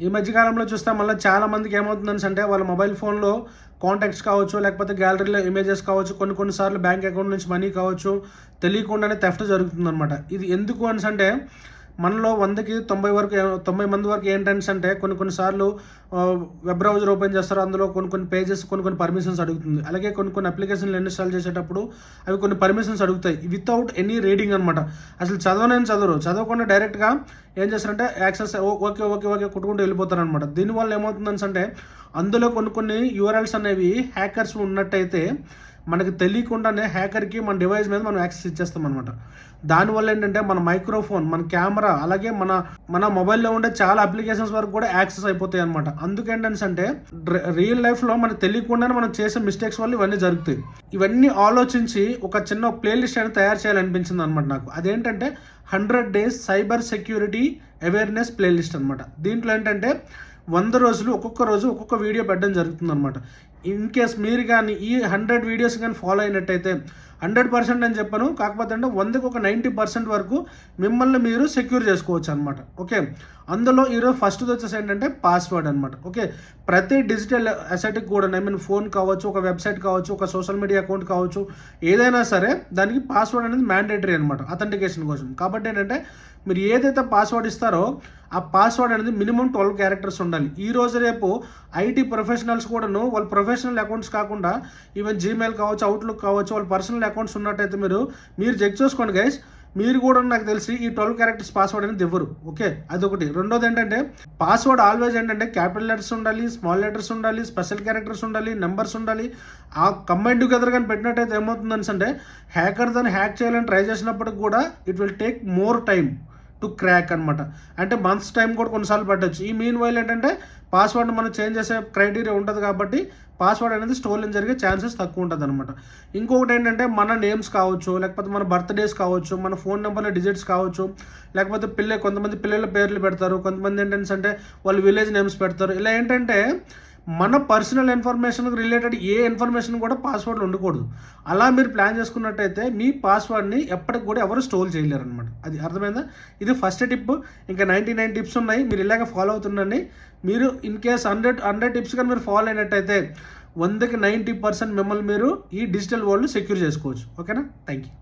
ఈ మధ్యకాలంలో చూస్తే మళ్ళీ చాలా మందికి ఏమవుతుందని అంటే వాళ్ళ మొబైల్ ఫోన్లో కాంటాక్ట్స్ కావచ్చు, లేకపోతే గ్యాలరీలో ఇమేజెస్ కావచ్చు, కొన్నిసార్లు బ్యాంక్ అకౌంట్ నుంచి మనీ కావచ్చు, తెలియకుండానే థెఫ్ట్ జరుగుతుందన్నమాట. ఇది ఎందుకు అని అంటే మనలో 100కి 90 మంది వరకు ఏంటంటే కొన్నిసార్లు వెబ్ బ్రౌజర్ ఓపెన్ చేస్తారు. అందులో కొన్ని పేజెస్ కొన్ని పర్మిషన్స్ అడుగుతుంది. అలాగే కొన్ని అప్లికేషన్లు ఇన్స్టాల్ చేసేటప్పుడు అవి కొన్ని పర్మిషన్స్ అడుగుతాయి వితౌట్ ఎనీ రీడింగ్ అనమాట. అసలు చదవకుండా డైరెక్ట్గా ఏం చేస్తారంటే యాక్సెస్ ఓకే ఓకే ఓకే కొట్టుకుంటూ వెళ్ళిపోతారు అనమాట. దీనివల్ల ఏమవుతుందని అంటే అందులో కొన్ని యూఆర్ఎల్స్ అనేవి హ్యాకర్స్ ఉన్నట్టయితే మనకి తెలియకుండానే హ్యాకర్కి మన డివైస్ మీద మనం యాక్సెస్ ఇచ్చేస్తాం అనమాట. దానివల్ల ఏంటంటే మన మైక్రోఫోన్, మన కెమెరా, అలాగే మన మొబైల్లో ఉండే చాలా అప్లికేషన్స్ వరకు కూడా యాక్సెస్ అయిపోతాయి అనమాట. అందుకేంటంటే రియల్ లైఫ్లో మనకు తెలియకుండానే మనం చేసే మిస్టేక్స్ వల్ల ఇవన్నీ జరుగుతాయి. ఇవన్నీ ఆలోచించి ఒక చిన్న ప్లేలిస్ట్ అనేది తయారు చేయాలనిపించింది అనమాట నాకు. అదేంటంటే 100 days cyber security awareness playlist అనమాట. దీంట్లో ఏంటంటే 100 రోజులు ఒక్కొక్క రోజు ఒక్కొక్క వీడియో పెట్టడం జరుగుతుంది అనమాట. ఇన్ కేస్ మీరు కానీ ఈ 100 వీడియోస్ కానీ ఫాలో అయినట్టయితే 100% అని చెప్పను, కాకపోతే అంటే 100కి ఒక 90% వరకు మిమ్మల్ని మీరు సెక్యూర్ చేసుకోవచ్చు అనమాట. ఓకే, అందులో ఈరోజు ఫస్ట్ వచ్చేసి ఏంటంటే పాస్వర్డ్ అనమాట. ఓకే, ప్రతి డిజిటల్ అసెట్కి కూడా ఫోన్ కావచ్చు, ఒక వెబ్సైట్ కావచ్చు, ఒక సోషల్ మీడియా అకౌంట్ కావచ్చు, ఏదైనా సరే దానికి పాస్వర్డ్ అనేది మ్యాండేటరీ అనమాట అథెంటికేషన్ కోసం. కాబట్టి ఏంటంటే మీరు ఏదైతే పాస్వర్డ్ ఇస్తారో ఆ పాస్వర్డ్ అనేది మినిమం 12 క్యారెక్టర్స్ ఉండాలి. ఈ రోజు రేపు ఐటీ ప్రొఫెషనల్స్ కూడాను వాళ్ళ ప్రొఫెషనల్ అకౌంట్స్ కాకుండా ఈవెన్ జీమెయిల్ కావచ్చు, అవుట్లుక్ కావచ్చు, వాళ్ళ పర్సనల్ అకౌంట్స్ ఉన్నట్టయితే మీరు చెక్ చేసుకోండి గైస్. మీరు కూడా నాకు తెలిసి ఈ 12 క్యారెక్టర్స్ పాస్వర్డ్ అనేది ఇవ్వరు. ఓకే, అదొకటి. రెండోది ఏంటంటే పాస్వర్డ్ ఆల్వేజ్ ఏంటంటే క్యాపిటల్ లెటర్స్ ఉండాలి, స్మాల్ లెటర్స్ ఉండాలి, స్పెషల్ క్యారెక్టర్స్ ఉండాలి, నెంబర్స్ ఉండాలి. ఆ కంబైన్ టుగెదర్ కానీ పెట్టినట్టయితే ఏమవుతుందని అంటే హ్యాకర్ దాన్ని హ్యాక్ చేయాలని ట్రై చేసినప్పటికి కూడా it will take more time to crack అనమాట. అంటే మంత్స్ టైం కూడా కొన్నిసార్లు పట్టవచ్చు. ఈ మీన్ వైల్ ఏంటంటే పాస్వర్డ్ మనం చేంజ్ చేసే క్రైటీరియా ఉంటుంది కాబట్టి పాస్వర్డ్ అనేది స్టోలన్ జరిగే ఛాన్సెస్ తక్కువ ఉంటుంది అనమాట. ఇంకొకటి ఏంటంటే మన నేమ్స్ కావచ్చు, లేకపోతే మన బర్త్డేస్ కావచ్చు, మన ఫోన్ నెంబర్ల డిజిట్స్ కావచ్చు, లేకపోతే కొంతమంది పిల్లల పేర్లు పెడతారు, కొంతమంది ఏంటంటే వాళ్ళు విలేజ్ నేమ్స్ పెడతారు. ఇలా ఏంటంటే మన పర్సనల్ ఇన్ఫర్మేషన్కి రిలేటెడ్ ఏ ఇన్ఫర్మేషన్ కూడా పాస్వర్డ్లో ఉండకూడదు. అలా మీరు ప్లాన్ చేసుకున్నట్టయితే మీ పాస్వర్డ్ని ఎప్పటికి కూడా ఎవరు స్టోర్ చేయలేరు అనమాట. అది అర్థమైందా? ఇది ఫస్ట్ టిప్. ఇంకా 99 టిప్స్ ఉన్నాయి, మీరు ఇలాగ ఫాలో అవుతుండండి. మీరు ఇన్ కేస్ 100 టిప్స్ కానీ మీరు ఫాలో అయినట్టయితే 100కి 90% మిమ్మల్ని మీరు ఈ డిజిటల్ వరల్డ్ సెక్యూర్ చేసుకోవచ్చు. ఓకేనా? Thank you.